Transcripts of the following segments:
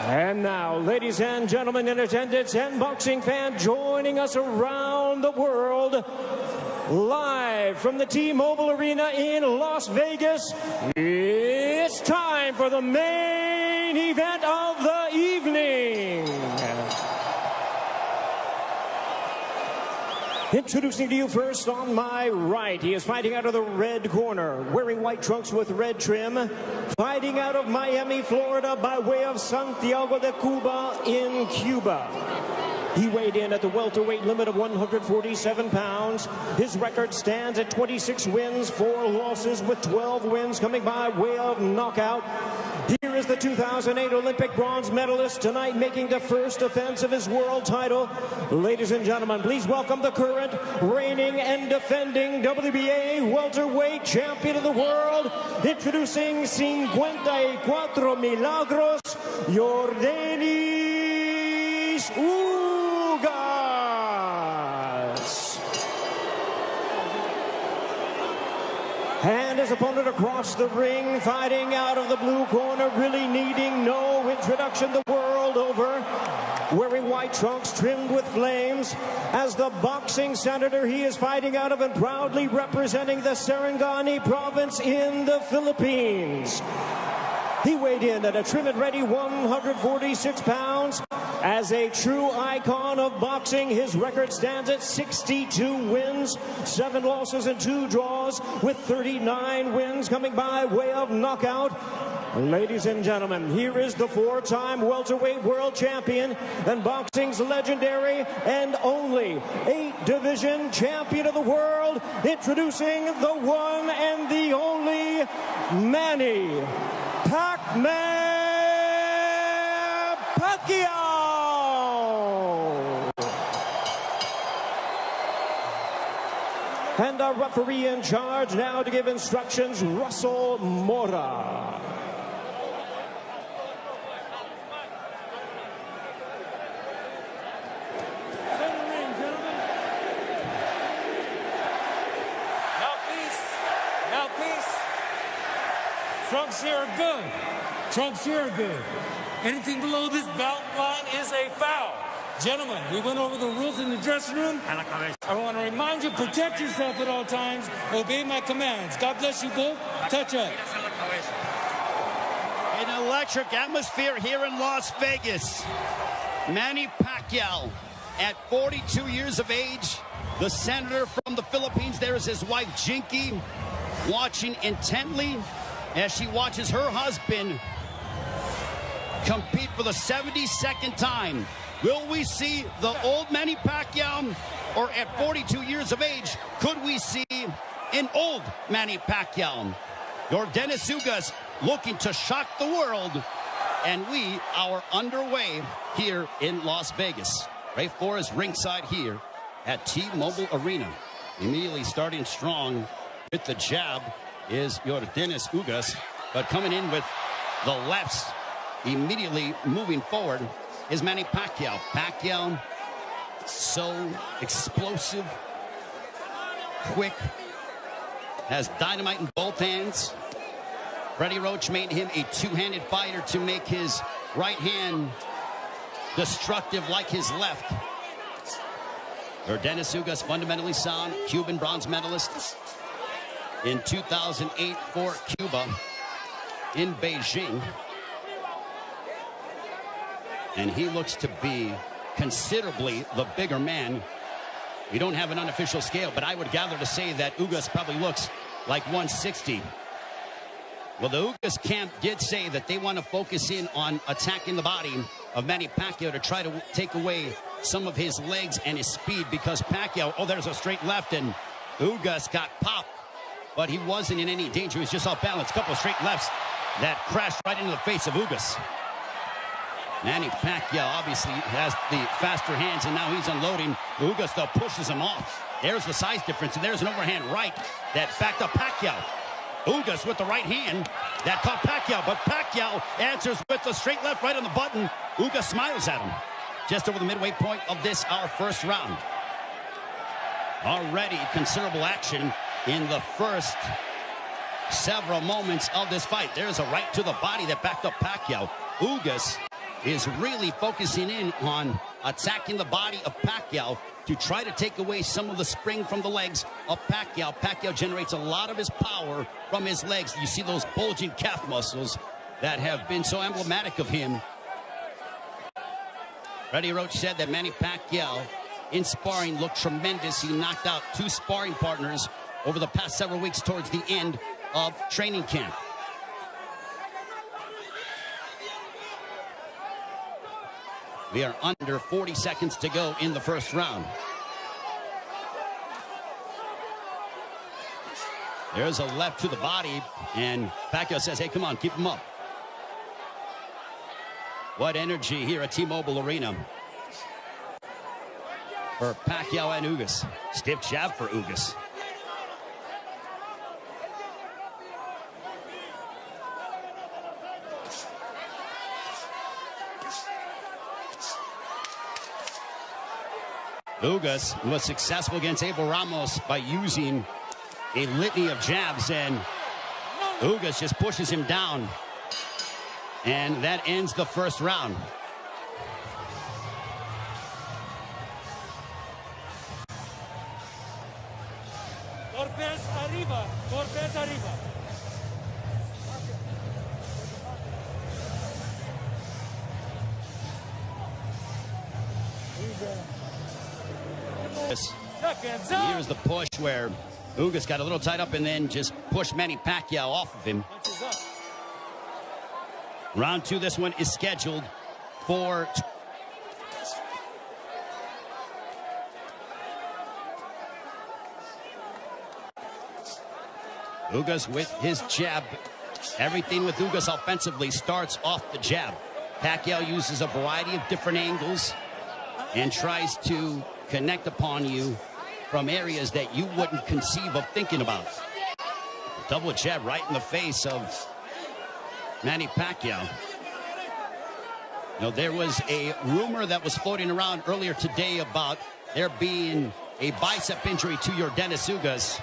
And now, ladies and gentlemen in attendance and boxing fans joining us around the world, live from the T-Mobile Arena in Las Vegas, it's time for the main event of the evening. Introducing to you first on my right, he is fighting out of the red corner, wearing white trunks with red trim, fighting out of Miami, Florida, by way of Santiago de Cuba in Cuba. He weighed in at the welterweight limit of 147 pounds. His record stands at 26 wins, 4 losses, with 12 wins coming by way of knockout. Here is the 2008 Olympic bronze medalist, tonight making the first defense of his world title. Ladies and gentlemen, please welcome the current, reigning and defending WBA welterweight champion of the world, introducing 54 Milagros, Yordenis Ugas. And his opponent across the ring, fighting out of the blue corner, really needing no introduction the world over, wearing white trunks trimmed with flames. As the boxing senator, he is fighting out of and proudly representing the Sarangani province in the Philippines. He weighed in at a trim and ready 146 pounds. As a true icon of boxing, his record stands at 62 wins, 7 losses and 2 draws, with 39 wins coming by way of knockout. Ladies and gentlemen, here is the 4-time welterweight world champion and boxing's legendary and only 8-division champion of the world, introducing the one and the only Manny Pacquiao. And our referee in charge now to give instructions, Russell Mora. Trunks here are good. Trunks here are good. Anything below this belt line is a foul. Gentlemen, we went over the rules in the dressing room. I want to remind you, protect yourself at all times. Obey my commands. God bless you both. Touch up. An electric atmosphere here in Las Vegas. Manny Pacquiao, at 42 years of age, the senator from the Philippines. There is his wife, Jinky, watching intently as she watches her husband compete for the 72nd time. Will we see the old Manny Pacquiao, or at 42 years of age, could we see an old Manny Pacquiao? Yordenis Ugas looking to shock the world, and we are underway here in Las Vegas. Ray Flores ringside here at T-Mobile Arena. Immediately starting strong with the jab is Yordenis Ugas, but coming in with the lefts, immediately moving forward is Manny Pacquiao. Pacquiao, so explosive, quick, has dynamite in both hands. Freddie Roach made him a two-handed fighter to make his right hand destructive like his left. Yordenis Ugas, fundamentally sound, Cuban bronze medalist in 2008 for Cuba in Beijing. And he looks to be considerably the bigger man. We don't have an unofficial scale, but I would gather to say that Ugas probably looks like 160. Well, the Ugas camp did say that they want to focus in on attacking the body of Manny Pacquiao to try to take away some of his legs and his speed, because Pacquiao, oh, there's a straight left, and Ugas got popped. But he wasn't in any danger. He was just off balance. A couple of straight lefts that crashed right into the face of Ugas. Manny Pacquiao obviously has the faster hands, and now he's unloading. Ugas, though, pushes him off. There's the size difference, and there's an overhand right that backed up Pacquiao. Ugas with the right hand that caught Pacquiao, but Pacquiao answers with the straight left right on the button. Ugas smiles at him. Just over the midway point of this, our first round. Already considerable action in the first several moments of this fight. There's a right to the body that backed up Pacquiao. Ugas is really focusing in on attacking the body of Pacquiao to try to take away some of the spring from the legs of Pacquiao. Pacquiao generates a lot of his power from his legs. You see those bulging calf muscles that have been so emblematic of him. Freddie Roach said that Manny Pacquiao in sparring looked tremendous. He knocked out 2 sparring partners over the past several weeks towards the end of training camp. We are under 40 seconds to go in the first round. There's a left to the body, and Pacquiao says, hey, come on, keep him up. What energy here at T-Mobile Arena for Pacquiao and Ugas. Stiff jab for Ugas. Ugas was successful against Abel Ramos by using a litany of jabs, and Ugas just pushes him down. And that ends the first round. Torpes arriba, Torpes arriba. Here's the push where Ugas got a little tied up and then just pushed Manny Pacquiao off of him. Round 2, this one is scheduled for Ugas with his jab. Everything with Ugas offensively starts off the jab. Pacquiao uses a variety of different angles and tries to connect upon you from areas that you wouldn't conceive of thinking about. Double jab right in the face of Manny Pacquiao. You know, there was a rumor that was floating around earlier today about there being a bicep injury to Yordenis Ugas.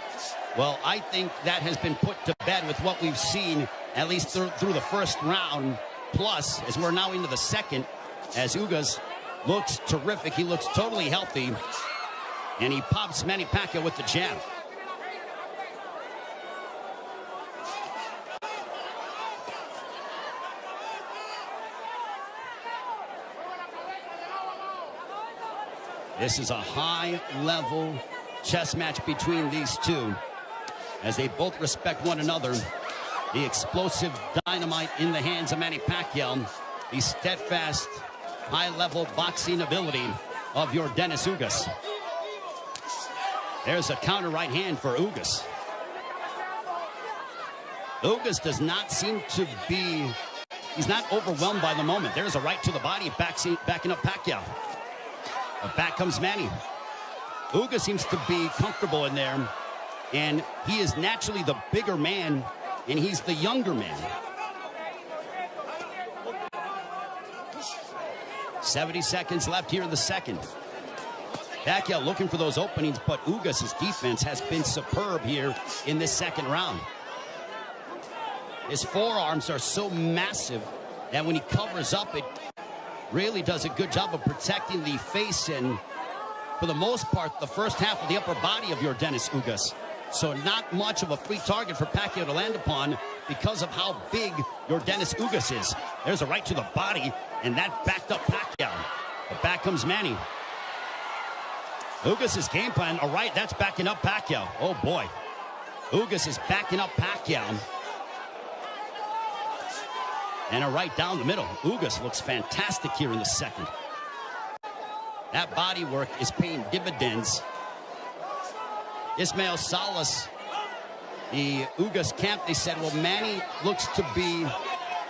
Well, I think that has been put to bed with what we've seen, at least through the first round. Plus, as we're now into the second, as Ugas looks terrific. He looks totally healthy. And he pops Manny Pacquiao with the jab. This is a high-level chess match between these two, as they both respect one another. The explosive dynamite in the hands of Manny Pacquiao. The steadfast, high-level boxing ability of Yordenis Ugas. There's a counter right hand for Ugas. Ugas does not seem to be, he's not overwhelmed by the moment. There's a right to the body, backing up Pacquiao. But back comes Manny. Ugas seems to be comfortable in there, and he is naturally the bigger man, and he's the younger man. 70 seconds left here in the second. Pacquiao looking for those openings, but Ugas' defense has been superb here in this second round. His forearms are so massive that when he covers up, it really does a good job of protecting the face and, for the most part, the first half of the upper body of Yordenis Ugas. So not much of a free target for Pacquiao to land upon because of how big Yordenis Ugas is. There's a right to the body, and that backed up Pacquiao. But back comes Manny. Ugas' game plan, all right, that's backing up Pacquiao. Oh, boy. Ugas is backing up Pacquiao. And a right down the middle. Ugas looks fantastic here in the second. That body work is paying dividends. Ismael Salas, the Ugas camp, they said, well, Manny looks to be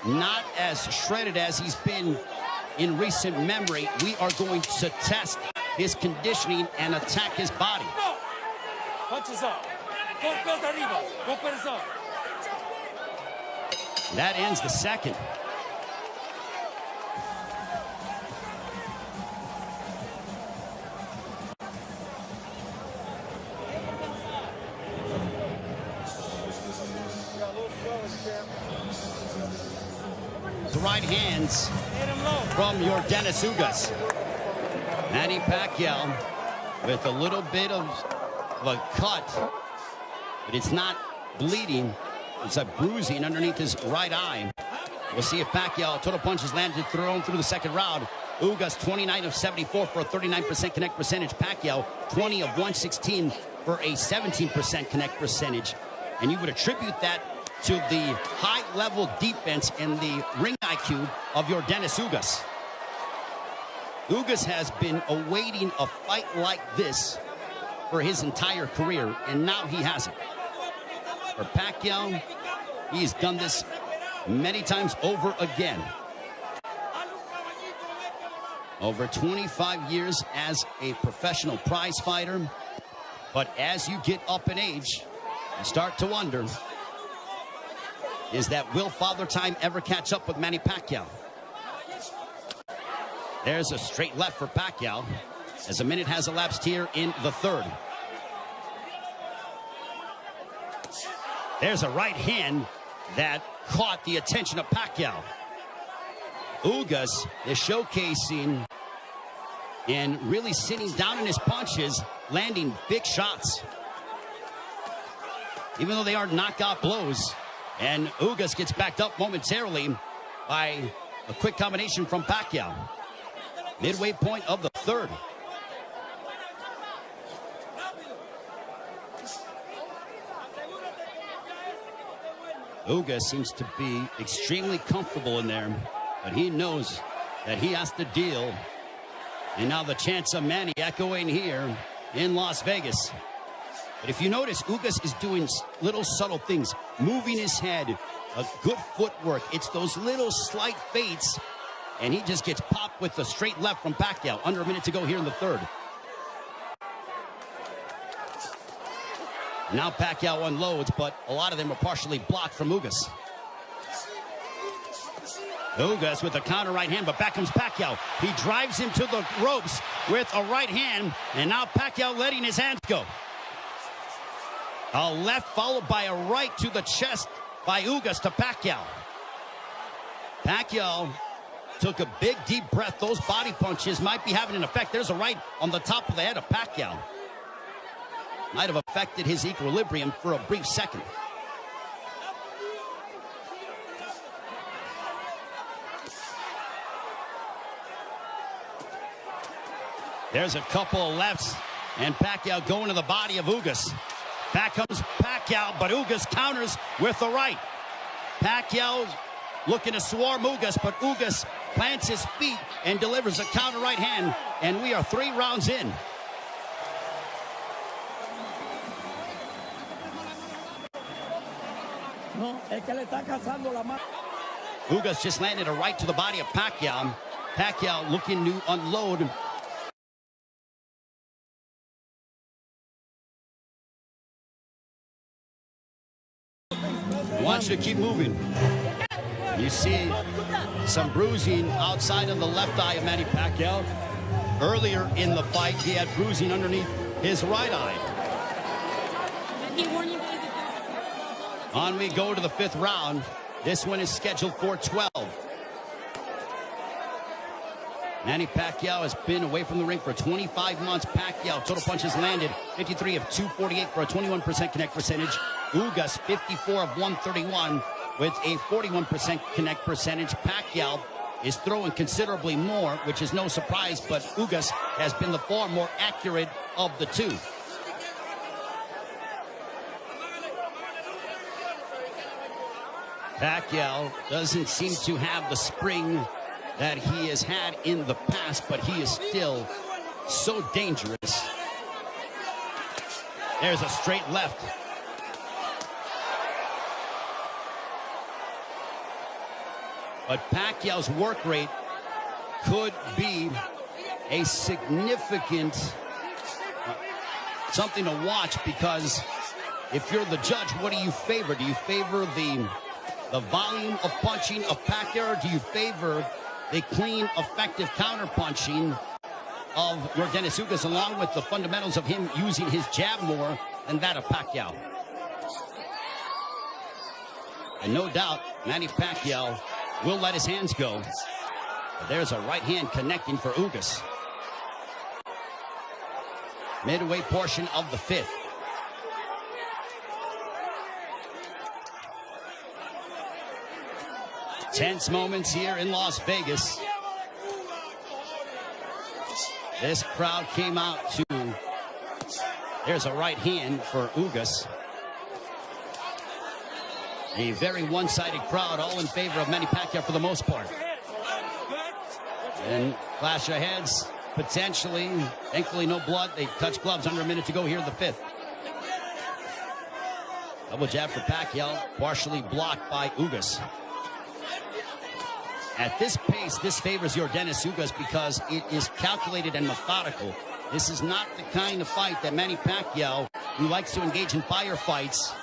not as shredded as he's been in recent memory. We are going to test his conditioning and attack his body. Punches up. Golpes arriba. Golpes up. That ends the second. The right hands. Hit him low. from Yordenis Ugas. Manny Pacquiao with a little bit of a cut, but it's not bleeding. It's a bruising underneath his right eye. We'll see if Pacquiao, total punches landed, thrown through the second round. Ugas 29 of 74 for a 39% connect percentage. Pacquiao 20 of 116 for a 17% connect percentage. And you would attribute that to the high-level defense and the ring IQ of Yordenis Ugas. Ugas has been awaiting a fight like this for his entire career, and now he has it. For Pacquiao, he's done this many times over again. Over 25 years as a professional prize fighter. But as you get up in age, you start to wonder, will Father Time ever catch up with Manny Pacquiao? There's a straight left for Pacquiao as a minute has elapsed here in the third. There's a right hand that caught the attention of Pacquiao. Ugas is showcasing and really sitting down in his punches, landing big shots, even though they are knockout blows. And Ugas gets backed up momentarily by a quick combination from Pacquiao. Midway point of the third. Ugas seems to be extremely comfortable in there, but he knows that he has to deal. And now the chance of Manny echoing here in Las Vegas. But if you notice, Ugas is doing little subtle things, moving his head, a good footwork. It's those little slight feints, and he just gets popped with the straight left from Pacquiao. Under a minute to go here in the third. Now Pacquiao unloads, but a lot of them are partially blocked from Ugas. Ugas with a counter right hand, but back comes Pacquiao. He drives him to the ropes with a right hand, and now Pacquiao letting his hands go. A left followed by a right to the chest by Ugas to Pacquiao. Pacquiao took a big deep breath. Those body punches might be having an effect. There's a right on the top of the head of Pacquiao. Might have affected his equilibrium for a brief second. There's a couple of lefts, and Pacquiao going to the body of Ugas. Back comes Pacquiao, but Ugas counters with the right. Pacquiao looking to swarm Ugas, but Ugas plants his feet and delivers a counter right hand, and we are 3 rounds in. Ugas just landed a right to the body of Pacquiao. Pacquiao looking to unload. Wants you to keep moving. You see some bruising outside of the left eye of Manny Pacquiao. Earlier in the fight, he had bruising underneath his right eye. On we go to the 5th round. This one is scheduled for 12. Manny Pacquiao has been away from the ring for 25 months. Pacquiao, total punches landed 53 of 248 for a 21% connect percentage. Ugas, 54 of 131 with a 41% connect percentage. Pacquiao is throwing considerably more, which is no surprise, but Ugas has been the far more accurate of the two. Pacquiao doesn't seem to have the spring that he has had in the past, but he is still so dangerous. There's a straight left. But Pacquiao's work rate could be a significant something to watch, because if you're the judge, what do you favor? Do you favor the volume of punching of Pacquiao, or do you favor the clean, effective counter-punching of Yordenis Ugas, along with the fundamentals of him using his jab more than that of Pacquiao? And no doubt, Manny Pacquiao will let his hands go. There's a right hand connecting for Ugas. Midway portion of the fifth. Tense moments here in Las Vegas. This crowd came out to... There's a right hand for Ugas. A very one-sided crowd, all in favor of Manny Pacquiao for the most part. And clash of heads, potentially. Thankfully, no blood. They touch gloves under a minute to go here in the fifth. Double jab for Pacquiao, partially blocked by Ugas. At this pace, this favors Yordenis Ugas because it is calculated and methodical. This is not the kind of fight that Manny Pacquiao, who likes to engage in firefights.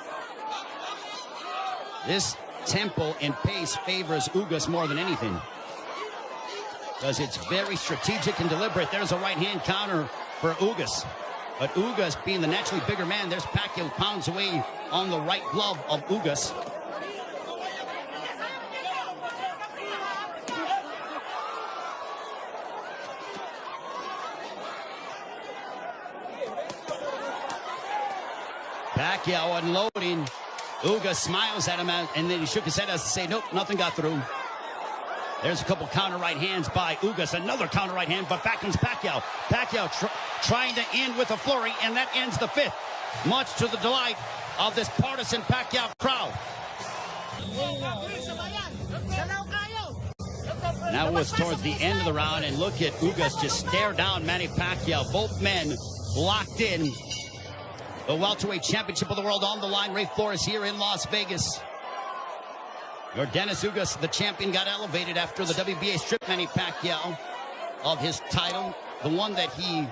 This tempo and pace favors Ugas more than anything, because it's very strategic and deliberate. There's a right hand counter for Ugas. But Ugas, being the naturally bigger man, there's Pacquiao who pounds away on the right glove of Ugas. Pacquiao unloading. Ugas smiles at him, and then he shook his head as to say, nope, nothing got through. There's a couple counter right hands by Ugas. Another counter right hand, but back comes Pacquiao. Pacquiao trying to end with a flurry, and that ends the fifth. Much to the delight of this partisan Pacquiao crowd. That was towards the end of the round, and look at Ugas just stare down Manny Pacquiao. Both men locked in. The welterweight championship of the world on the line. Ray Flores here in Las Vegas. Yordenis Ugas, the champion, got elevated after the WBA stripped Manny Pacquiao of his title, the one that he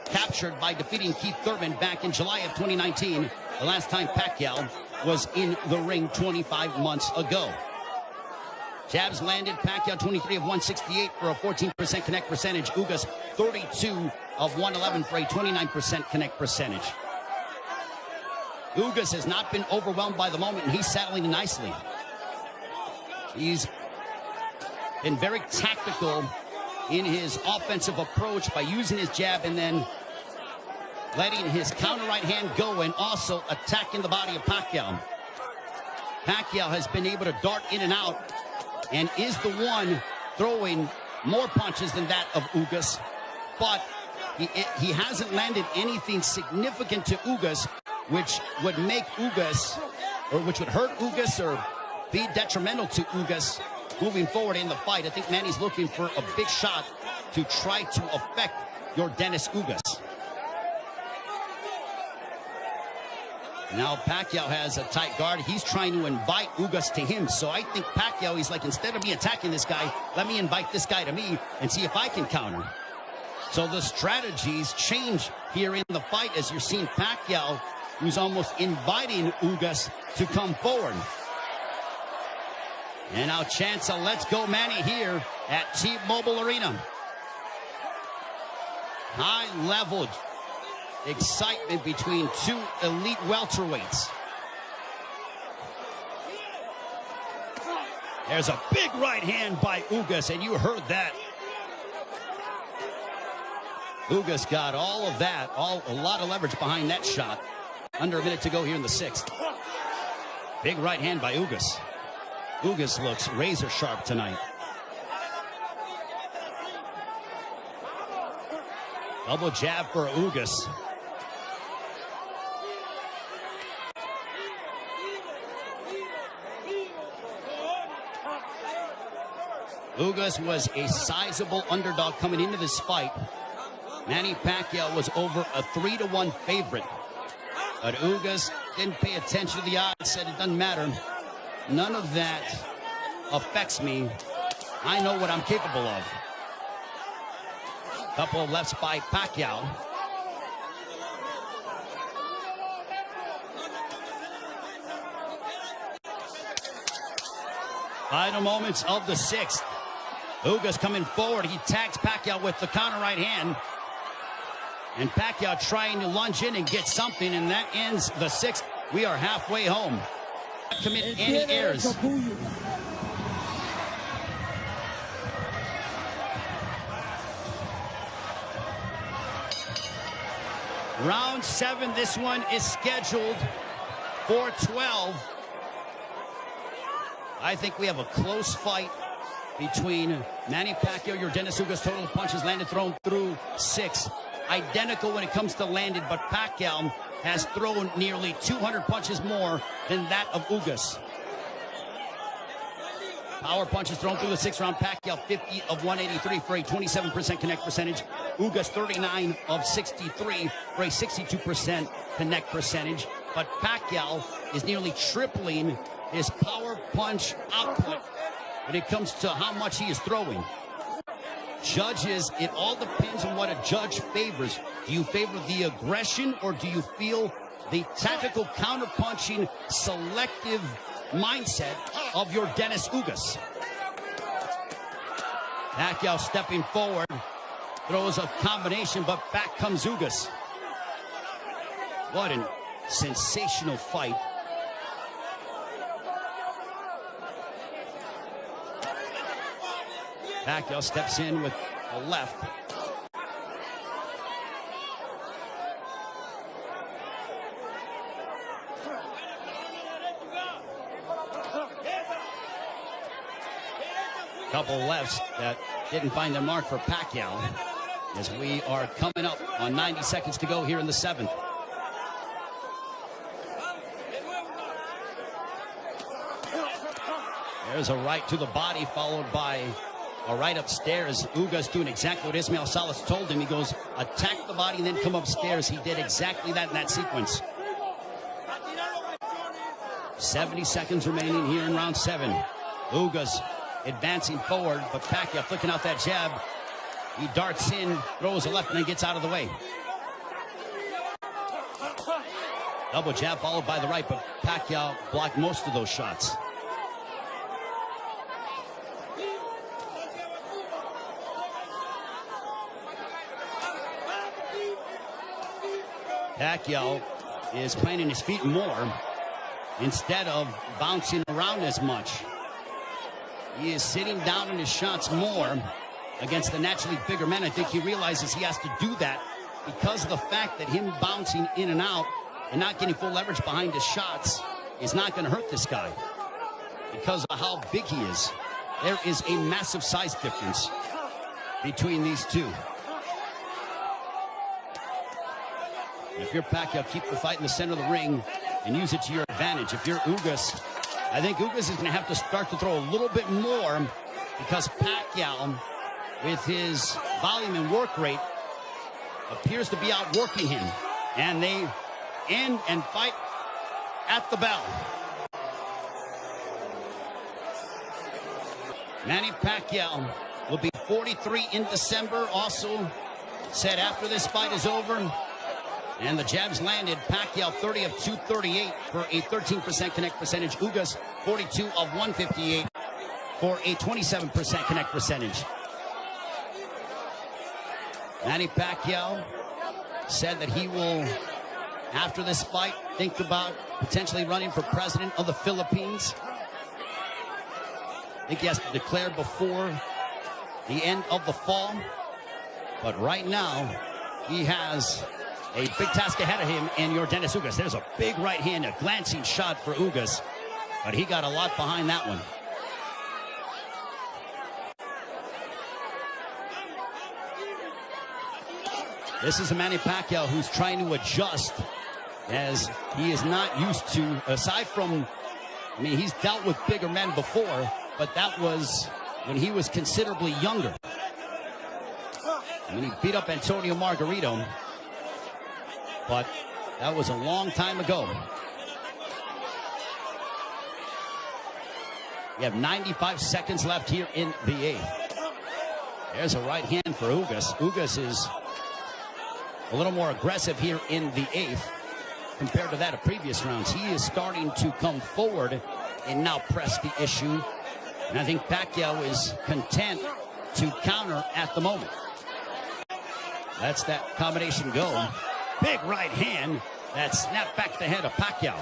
captured by defeating Keith Thurman back in July of 2019, the last time Pacquiao was in the ring 25 months ago. Jabs landed. Pacquiao 23 of 168 for a 14% connect percentage. Ugas 32 of 111 for a 29% connect percentage. Ugas has not been overwhelmed by the moment, and he's settling nicely. He's been very tactical in his offensive approach by using his jab and then letting his counter right hand go and also attacking the body of Pacquiao. Pacquiao has been able to dart in and out and is the one throwing more punches than that of Ugas, but he hasn't landed anything significant to Ugas, which would make Ugas, or which would hurt Ugas or be detrimental to Ugas moving forward in the fight. I think Manny's looking for a big shot to try to affect Yordenis Ugas. Now Pacquiao has a tight guard. He's trying to invite Ugas to him. So I think Pacquiao, he's like, instead of me attacking this guy, let me invite this guy to me and see if I can counter. So the strategies change here in the fight as you're seeing Pacquiao, who's almost inviting Ugas to come forward. And now chance a let's go Manny here at T-Mobile Arena. High-level excitement between two elite welterweights. There's a big right hand by Ugas, and you heard that. Ugas got all of that, a lot of leverage behind that shot. Under a minute to go here in the sixth. Big right hand by Ugas. Ugas looks razor sharp tonight. Double jab for Ugas. Ugas was a sizable underdog coming into this fight. Manny Pacquiao was over a 3-1 favorite. But Ugas didn't pay attention to the odds, said it doesn't matter. None of that affects me. I know what I'm capable of. Couple of lefts by Pacquiao. Final moments of the sixth. Ugas coming forward. He tags Pacquiao with the counter right hand. And Pacquiao trying to lunge in and get something, and that ends the sixth. We are halfway home. Commit any errors. Round 7, this one is scheduled for 12. I think we have a close fight between Manny Pacquiao, Yordenis Ugas. Total punches landed, thrown through 6. Identical when it comes to landed, but Pacquiao has thrown nearly 200 punches more than that of Ugas. Power punches thrown through the 6th round. Pacquiao 50 of 183 for a 27% connect percentage. Ugas 39 of 63 for a 62% connect percentage. But Pacquiao is nearly tripling his power punch output when it comes to how much he is throwing. Judges, it all depends on what a judge favors. Do you favor the aggression, or do you feel the tactical counterpunching, selective mindset of Yordenis Ugas? Pacquiao stepping forward, throws a combination, but back comes Ugas. What a sensational fight. Pacquiao steps in with a left. Couple lefts that didn't find their mark for Pacquiao, as we are coming up on 90 seconds to go here in the 7th. There's a right to the body, followed by a right upstairs. Ugas doing exactly what Ismael Salas told him. He goes, attack the body and then come upstairs. He did exactly that in that sequence. 70 seconds remaining here in round 7. Ugas advancing forward, but Pacquiao flicking out that jab. He darts in, throws a left, and then gets out of the way. Double jab followed by the right, but Pacquiao blocked most of those shots. Pacquiao is planting his feet more instead of bouncing around as much. He is sitting down in his shots more against the naturally bigger men. I think he realizes he has to do that because of the fact that him bouncing in and out and not getting full leverage behind his shots is not going to hurt this guy because of how big he is. There is a massive size difference between these two. If you're Pacquiao, keep the fight in the center of the ring and use it to your advantage. If you're Ugas, I think Ugas is going to have to start to throw a little bit more because Pacquiao, with his volume and work rate, appears to be outworking him. And they end and fight at the bell. Manny Pacquiao will be 43 in December. Also said after this fight is over, and the jabs landed, Pacquiao 30 of 238 for a 13% connect percentage. Ugas 42 of 158 for a 27% connect percentage. Manny Pacquiao said that he will, after this fight, think about potentially running for president of the Philippines. I think he has to declare before the end of the fall. But right now, he has a big task ahead of him in Yordenis Ugas. There's a big right hand, a glancing shot for Ugas, but he got a lot behind that one. This is a Manny Pacquiao who's trying to adjust, as he is not used to, aside from, I mean, he's dealt with bigger men before, but that was when he was considerably younger. I mean, he beat up Antonio Margarito, but that was a long time ago. We have 95 seconds left here in the 8th. There's a right hand for Ugas. Ugas is a little more aggressive here in the 8th compared to that of previous rounds. He is starting to come forward and now press the issue. And I think Pacquiao is content to counter at the moment. That's that combination go. Big right hand that snapped back the head of Pacquiao.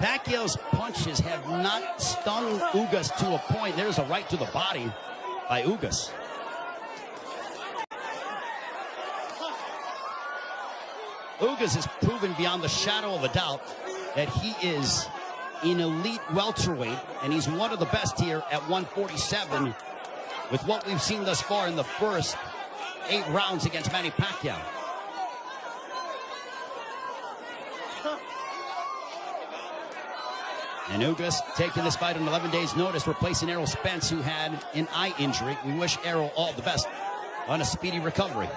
Pacquiao's punches have not stung Ugas to a point. There's a right to the body by Ugas. Ugas has proven beyond the shadow of a doubt that he is an elite welterweight, and he's one of the best here at 147 with what we've seen thus far in the first 8 rounds against Manny Pacquiao. And Ugas taking this fight on 11 days' notice, replacing Errol Spence, who had an eye injury. We wish Errol all the best on a speedy recovery.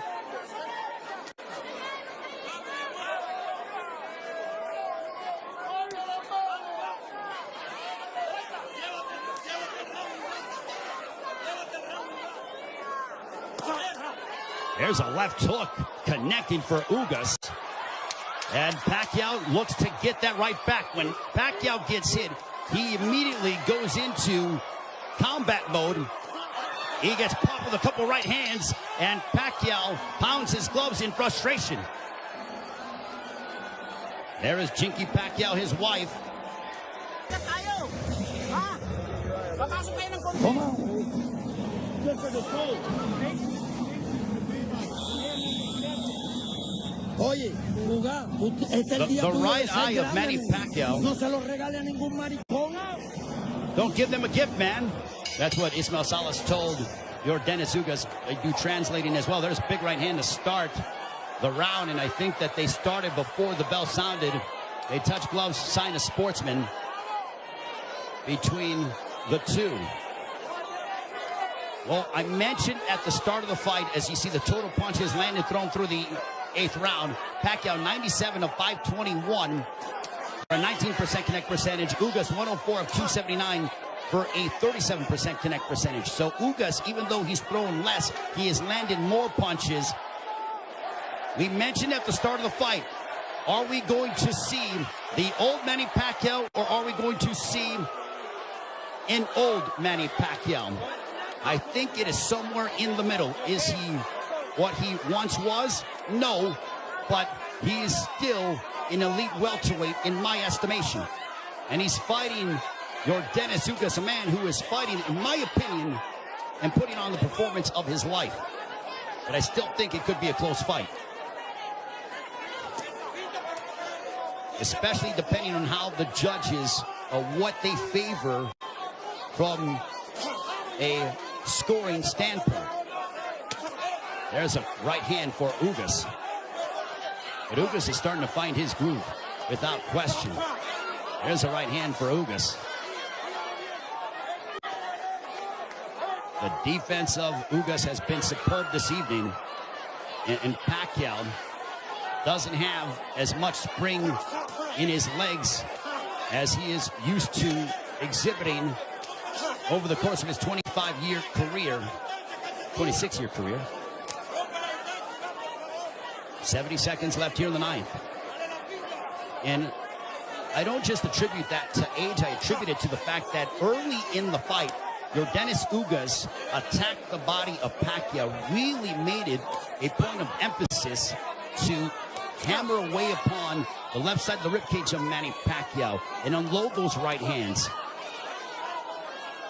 There's a left hook connecting for Ugas. And Pacquiao looks to get that right back. When Pacquiao gets hit, he immediately goes into combat mode. He gets popped with a couple right hands, and Pacquiao pounds his gloves in frustration. There is Jinky Pacquiao, his wife. The right eye of Manny Pacquiao. Don't give them a gift, man. That's what Ismael Salas told Yordenis Ugas. They do translating as well. There's a big right hand to start the round, and I think that they started before the bell sounded. They touch gloves, sign of sportsman between the two. Well, I mentioned at the start of the fight, as you see the total punches landed, thrown through the 8th round, Pacquiao 97 of 521 for a 19% connect percentage. Ugas 104 of 279 for a 37% connect percentage. So Ugas, even though he's thrown less, he has landed more punches. We mentioned at the start of the fight, are we going to see the old Manny Pacquiao, or are we going to see an old Manny Pacquiao? I think it is somewhere in the middle. Is he what he once was? No, but he is still an elite welterweight in my estimation. And he's fighting Yordenis Ugas, a man who is fighting, in my opinion, and putting on the performance of his life. But I still think it could be a close fight. Especially depending on how the judges, what they favor from a scoring standpoint. There's a right hand for Ugas. But Ugas is starting to find his groove without question. There's a right hand for Ugas. The defense of Ugas has been superb this evening. And Pacquiao doesn't have as much spring in his legs as he is used to exhibiting over the course of his 25-year career, 26-year career. 70 seconds left here in the 9th. And I don't just attribute that to age, I attribute it to the fact that early in the fight, Yordenis Ugas attacked the body of Pacquiao, really made it a point of emphasis to hammer away upon the left side of the ribcage of Manny Pacquiao and unload those right hands.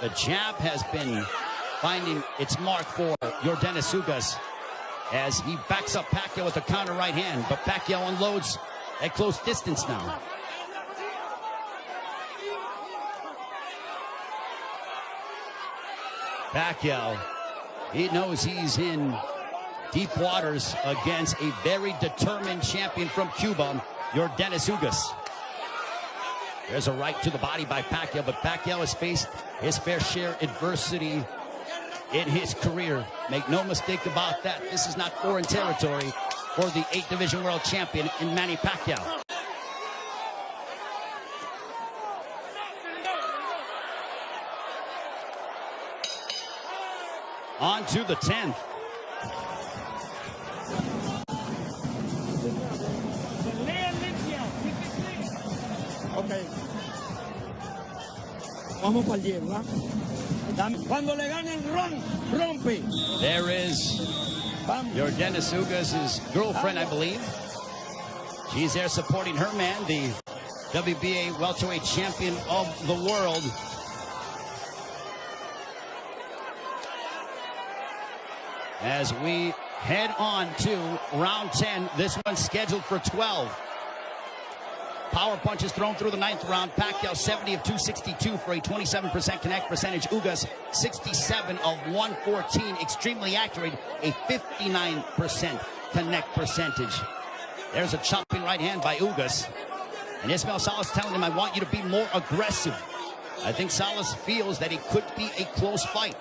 The jab has been finding its mark for Yordenis Ugas as he backs up Pacquiao with a counter right hand, but Pacquiao unloads at close distance now. Pacquiao, he knows he's in deep waters against a very determined champion from Cuba, Yordenis Ugas. There's a right to the body by Pacquiao, but Pacquiao has faced his fair share of adversity in his career. Make no mistake about that. This is not foreign territory for the 8th Division World Champion in Manny Pacquiao. On to the 10th. Okay. Vamos para el 10, ¿verdad? Cuando le ganen, rompe. There is Yordenis Ugas' girlfriend, I believe. She's there supporting her man, the WBA welterweight champion of the world. As we head on to round 10. This one's scheduled for 12. Power punches thrown through the 9th round. Pacquiao 70 of 262 for a 27% connect percentage. Ugas 67 of 114. Extremely accurate, a 59% connect percentage. There's a chopping right hand by Ugas. And Ismael Salas telling him, I want you to be more aggressive. I think Salas feels that it could be a close fight.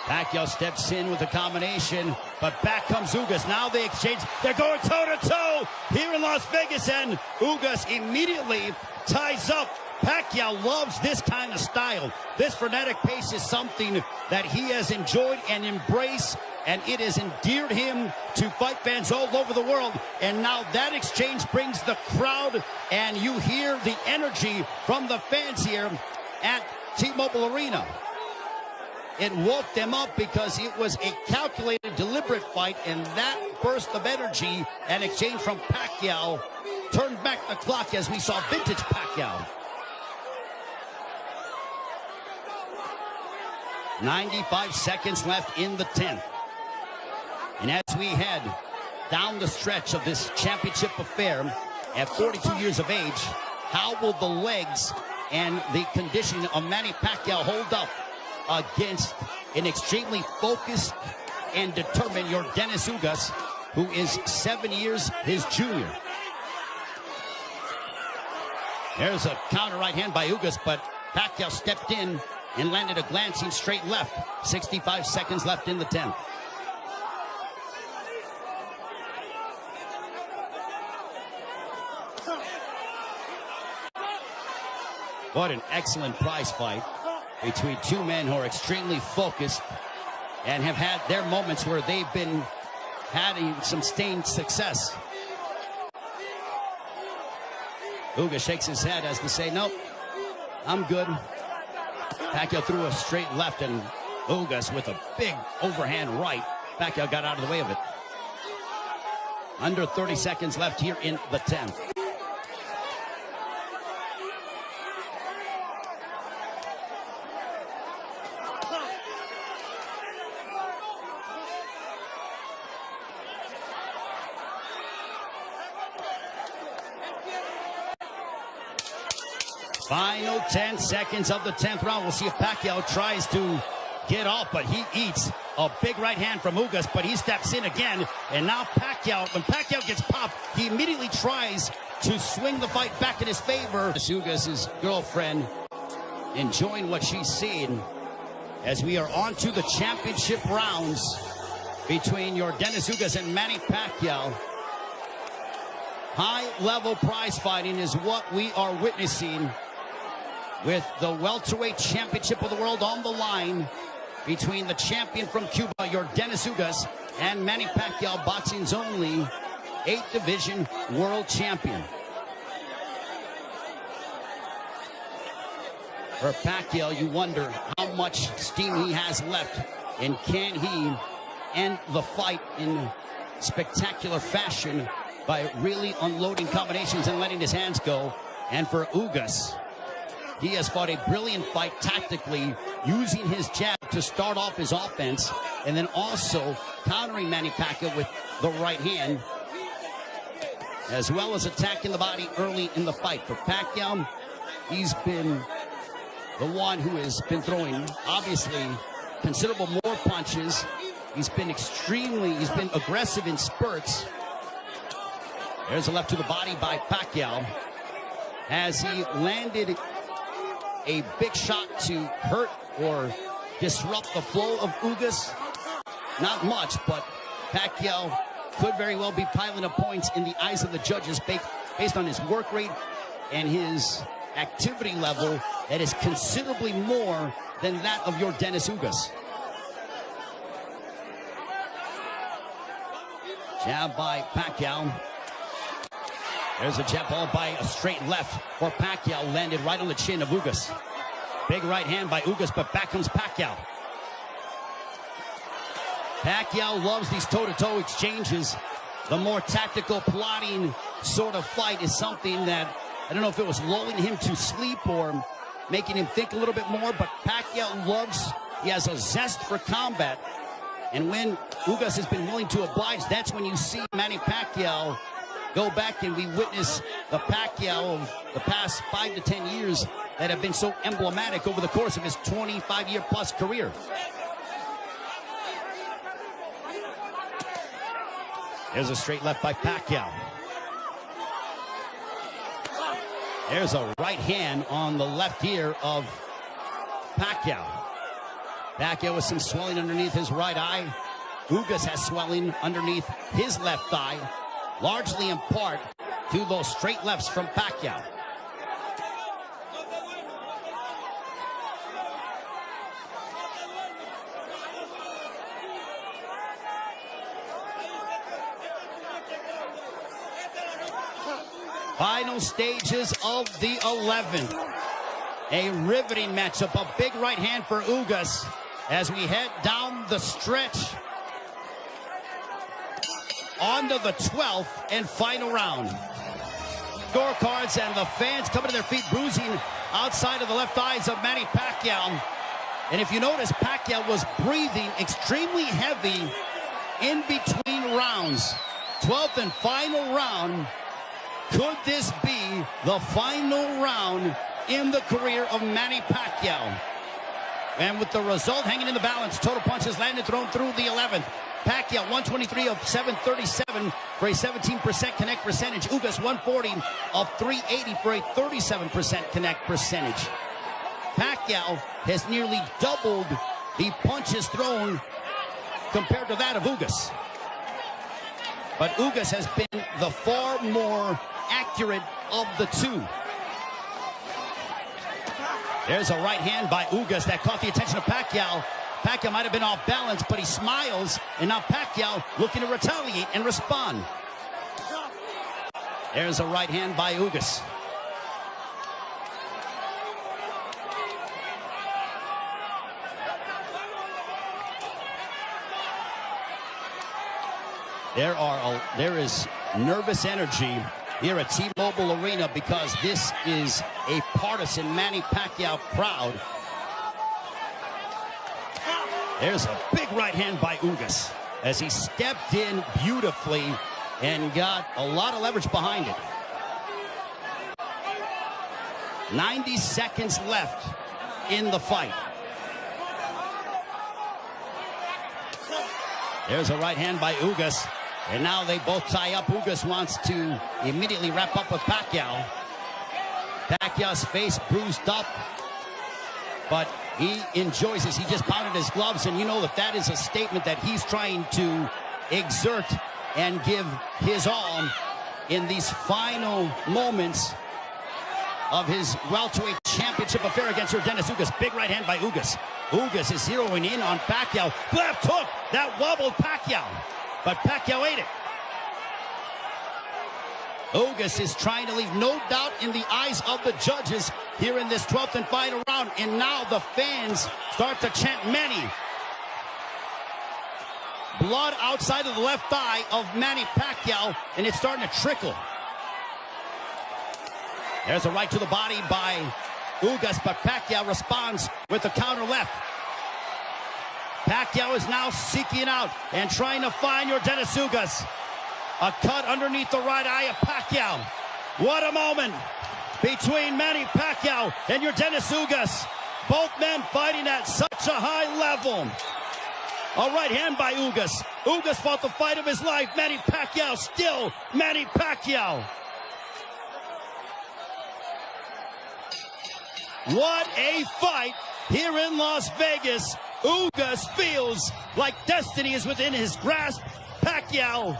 Pacquiao steps in with a combination, but back comes Ugas. Now they exchange. They're going toe-to-toe here in Las Vegas, and Ugas immediately ties up. Pacquiao loves this kind of style. This frenetic pace is something that he has enjoyed and embraced, and it has endeared him to fight fans all over the world. And now that exchange brings the crowd, and you hear the energy from the fans here at T-Mobile Arena. It woke them up because it was a calculated, deliberate fight, and that burst of energy and exchange from Pacquiao turned back the clock as we saw vintage Pacquiao. 95 seconds left in the 10th. And as we head down the stretch of this championship affair at 42 years of age, how will the legs and the conditioning of Manny Pacquiao hold up against an extremely focused and determined Yordenis Ugas, who is 7 years his junior? There's a counter right hand by Ugas, but Pacquiao stepped in and landed a glancing straight left. 65 seconds left in the 10th. What an excellent prize fight between two men who are extremely focused and have had their moments where they've been having some sustained success. Ugas shakes his head as to say, nope, I'm good. Pacquiao threw a straight left, and Ugas with a big overhand right. Pacquiao got out of the way of it. Under 30 seconds left here in the 10th. Final 10 seconds of the 10th round. We'll see if Pacquiao tries to get off, but he eats a big right hand from Ugas, but he steps in again. And now Pacquiao, when Pacquiao gets popped, he immediately tries to swing the fight back in his favor. Ugas' girlfriend enjoying what she's seeing as we are on to the championship rounds between Yordenis Ugas and Manny Pacquiao. High-level prize fighting is what we are witnessing, with the welterweight championship of the world on the line between the champion from Cuba, Yordenis Ugas, and Manny Pacquiao, boxing's only 8th division world champion. For Pacquiao, you wonder how much steam he has left, and can he end the fight in spectacular fashion by really unloading combinations and letting his hands go. And for Ugas, he has fought a brilliant fight tactically, using his jab to start off his offense, and then also countering Manny Pacquiao with the right hand, as well as attacking the body early in the fight. For Pacquiao, he's been the one who has been throwing, obviously, considerable more punches. He's been aggressive in spurts. There's a left to the body by Pacquiao as he landed a big shot to hurt or disrupt the flow of Ugas. Not much, but Pacquiao could very well be piling up points in the eyes of the judges based on his work rate and his activity level that is considerably more than that of Yordenis Ugas. Jab by Pacquiao. There's a jab followed by a straight left for Pacquiao, landed right on the chin of Ugas. Big right hand by Ugas, but back comes Pacquiao. Pacquiao loves these toe-to-toe exchanges. The more tactical, plotting sort of fight is something that I don't know if it was lulling him to sleep or making him think a little bit more, but Pacquiao he has a zest for combat. And when Ugas has been willing to oblige, that's when you see Manny Pacquiao go back, and we witness the Pacquiao of the past 5 to 10 years that have been so emblematic over the course of his 25-year-plus career. There's a straight left by Pacquiao. There's a right hand on the left ear of Pacquiao. Pacquiao with some swelling underneath his right eye. Ugas has swelling underneath his left eye, largely in part to those straight lefts from Pacquiao. Final stages of the 11th. A riveting matchup, a big right hand for Ugas as we head down the stretch onto the 12th and final round. Scorecards and the fans coming to their feet, bruising outside of the left eyes of Manny Pacquiao. And if you notice, Pacquiao was breathing extremely heavy in between rounds. 12th and final round. Could this be the final round in the career of Manny Pacquiao? And with the result hanging in the balance, total punches landed, thrown through the 11th. Pacquiao 123 of 737 for a 17% connect percentage. Ugas 140 of 380 for a 37% connect percentage. Pacquiao has nearly doubled the punches thrown compared to that of Ugas. But Ugas has been the far more accurate of the two. There's a right hand by Ugas that caught the attention of Pacquiao. Pacquiao might have been off balance, but he smiles, and now Pacquiao looking to retaliate and respond. There's a right hand by Ugas. There is nervous energy here at T-Mobile Arena because this is a partisan Manny Pacquiao crowd. There's a big right hand by Ugas as he stepped in beautifully and got a lot of leverage behind it. 90 seconds left in the fight. There's a right hand by Ugas. And now they both tie up. Ugas wants to immediately wrap up with Pacquiao. Pacquiao's face bruised up, but he enjoys this. He just pounded his gloves, and you know that is a statement that he's trying to exert and give his all in these final moments of his welterweight championship affair against Yordenis Ugas. Big right hand by Ugas. Ugas is zeroing in on Pacquiao. Left hook that wobbled Pacquiao, but Pacquiao ate it. Ugas is trying to leave no doubt in the eyes of the judges here in this 12th and final round. And now the fans start to chant Manny. Blood outside of the left thigh of Manny Pacquiao, and it's starting to trickle. There's a right to the body by Ugas, but Pacquiao responds with a counter left. Pacquiao is now seeking out and trying to find Yordenis Ugas. A cut underneath the right eye of Pacquiao. What a moment between Manny Pacquiao and Yordenis Ugas. Both men fighting at such a high level. A right hand by Ugas. Ugas fought the fight of his life. Manny Pacquiao still Manny Pacquiao. What a fight here in Las Vegas. Ugas feels like destiny is within his grasp. Pacquiao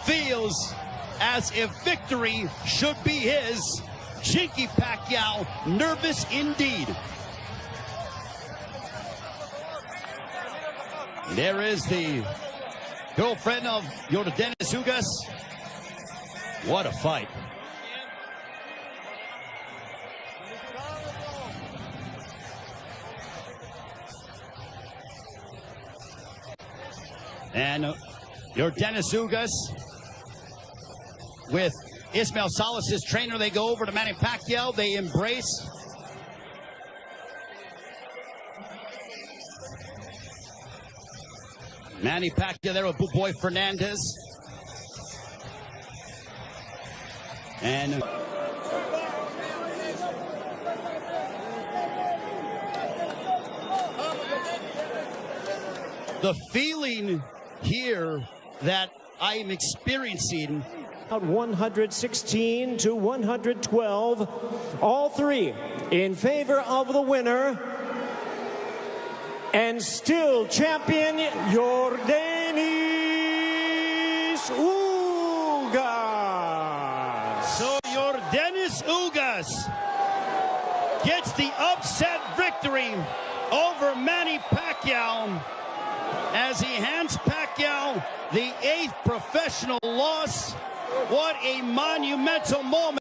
feels as if victory should be his. Chinky Pacquiao, nervous indeed. There is the girlfriend of Yordenis Ugas. What a fight. And Yordenis Ugas with Ismael Salas' trainer. They go over to Manny Pacquiao. They embrace. Manny Pacquiao there with Boy Fernandez. And the feeling here that I am experiencing. 116 to 112. All three in favor of the winner. And still champion, Yordenis Ugas. So Yordenis Ugas gets the upset victory over Manny Pacquiao as he hands Pacquiao the 8th professional loss. What a monumental moment.